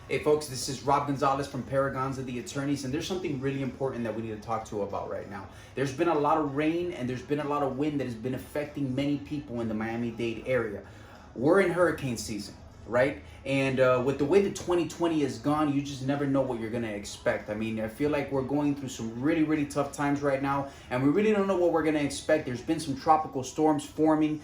Hey folks, this is Rob Gonzalez from PereGonza The Attorneys, and there's something really important that we need to talk to about right now. There's been a lot of rain and there's been a lot of wind that has been affecting many people in the Miami-Dade area. We're in hurricane season, right? And with the way that 2020 has gone, you just never know what you're gonna expect. I mean, I feel like we're going through some really tough times right now, and we really don't know what we're gonna expect. There's been some tropical storms forming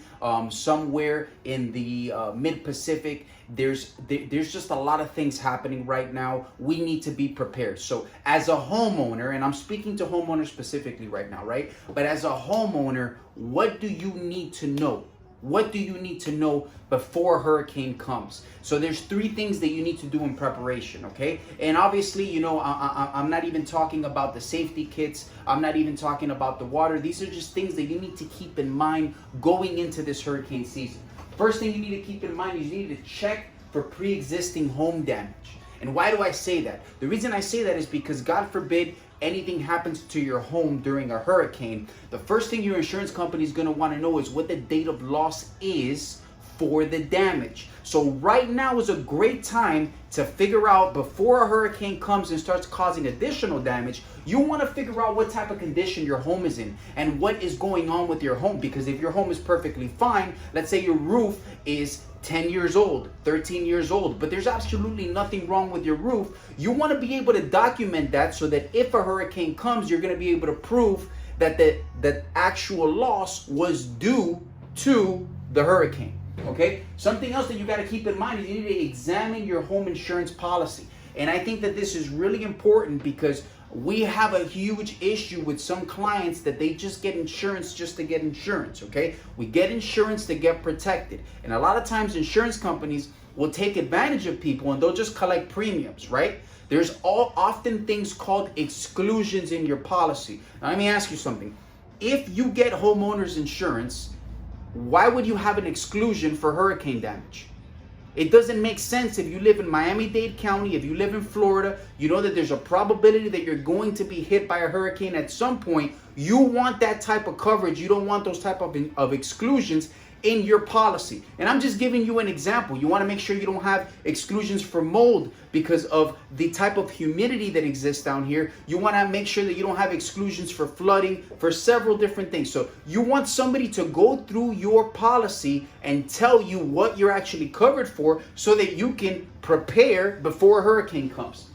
somewhere in the mid-Pacific. There's just a lot of things happening right now. We need to be prepared. So as a homeowner, and I'm speaking to homeowners specifically right now, right? But as a homeowner, what do you need to know? What do you need to know before a hurricane comes? So there's three things that you need to do in preparation, okay? And obviously, you know, I'm not even talking about the safety kits. I'm not even talking about the water. These are just things that you need to keep in mind going into this hurricane season. First thing you need to keep in mind is you need to check for pre-existing home damage. And why do I say that? The reason I say that is because, God forbid, anything happens to your home during a hurricane, the first thing your insurance company is going to want to know is what the date of loss is for the damage. So right now is a great time to figure out, before a hurricane comes and starts causing additional damage, you want to figure out what type of condition your home is in and what is going on with your home. Because if your home is perfectly fine, let's say your roof is 10 years old, 13 years old, but there's absolutely nothing wrong with your roof, you want to be able to document that so that if a hurricane comes, you're going to be able to prove that the actual loss was due to the hurricane. Okay, something else that you got to keep in mind is you need to examine your home insurance policy. And I think that this is really important because we have a huge issue with some clients that they just get insurance just to get insurance, okay? We get insurance to get protected. And a lot of times insurance companies will take advantage of people and they'll just collect premiums, right? There's often things called exclusions in your policy. Now let me ask you something. If you get homeowners insurance, why would you have an exclusion for hurricane damage? It doesn't make sense. If you live in Miami-Dade County, if you live in Florida, you know that there's a probability that you're going to be hit by a hurricane at some point. You want that type of coverage. You don't want those type of exclusions in your policy. And I'm just giving you an example. You want to make sure you don't have exclusions for mold because of the type of humidity that exists down here. You want to make sure that you don't have exclusions for flooding, for several different things. So you want somebody to go through your policy and tell you what you're actually covered for so that you can prepare before a hurricane comes.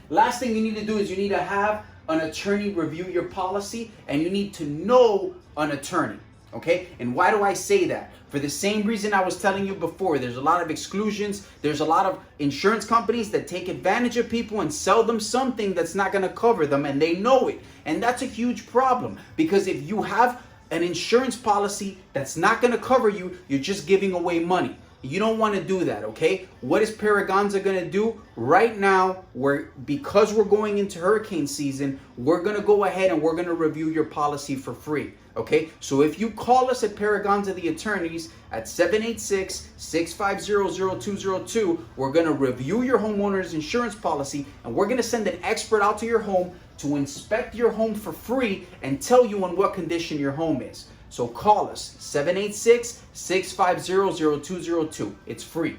Last thing you need to do is you need to have an attorney review your policy, and you need to know an attorney. Okay, and why do I say that? For the same reason I was telling you before. There's a lot of exclusions. There's a lot of insurance companies that take advantage of people and sell them something that's not going to cover them, and they know it. And that's a huge problem, because if you have an insurance policy that's not going to cover you, you're just giving away money. You don't want to do that, okay? What is PereGonza going to do? Right now, because we're going into hurricane season, we're going to go ahead and we're going to review your policy for free, okay? So if you call us at PereGonza The Attorneys at 786-650-0202, we're going to review your homeowner's insurance policy, and we're going to send an expert out to your home to inspect your home for free and tell you in what condition your home is. So call us, 786-650-0202. It's free.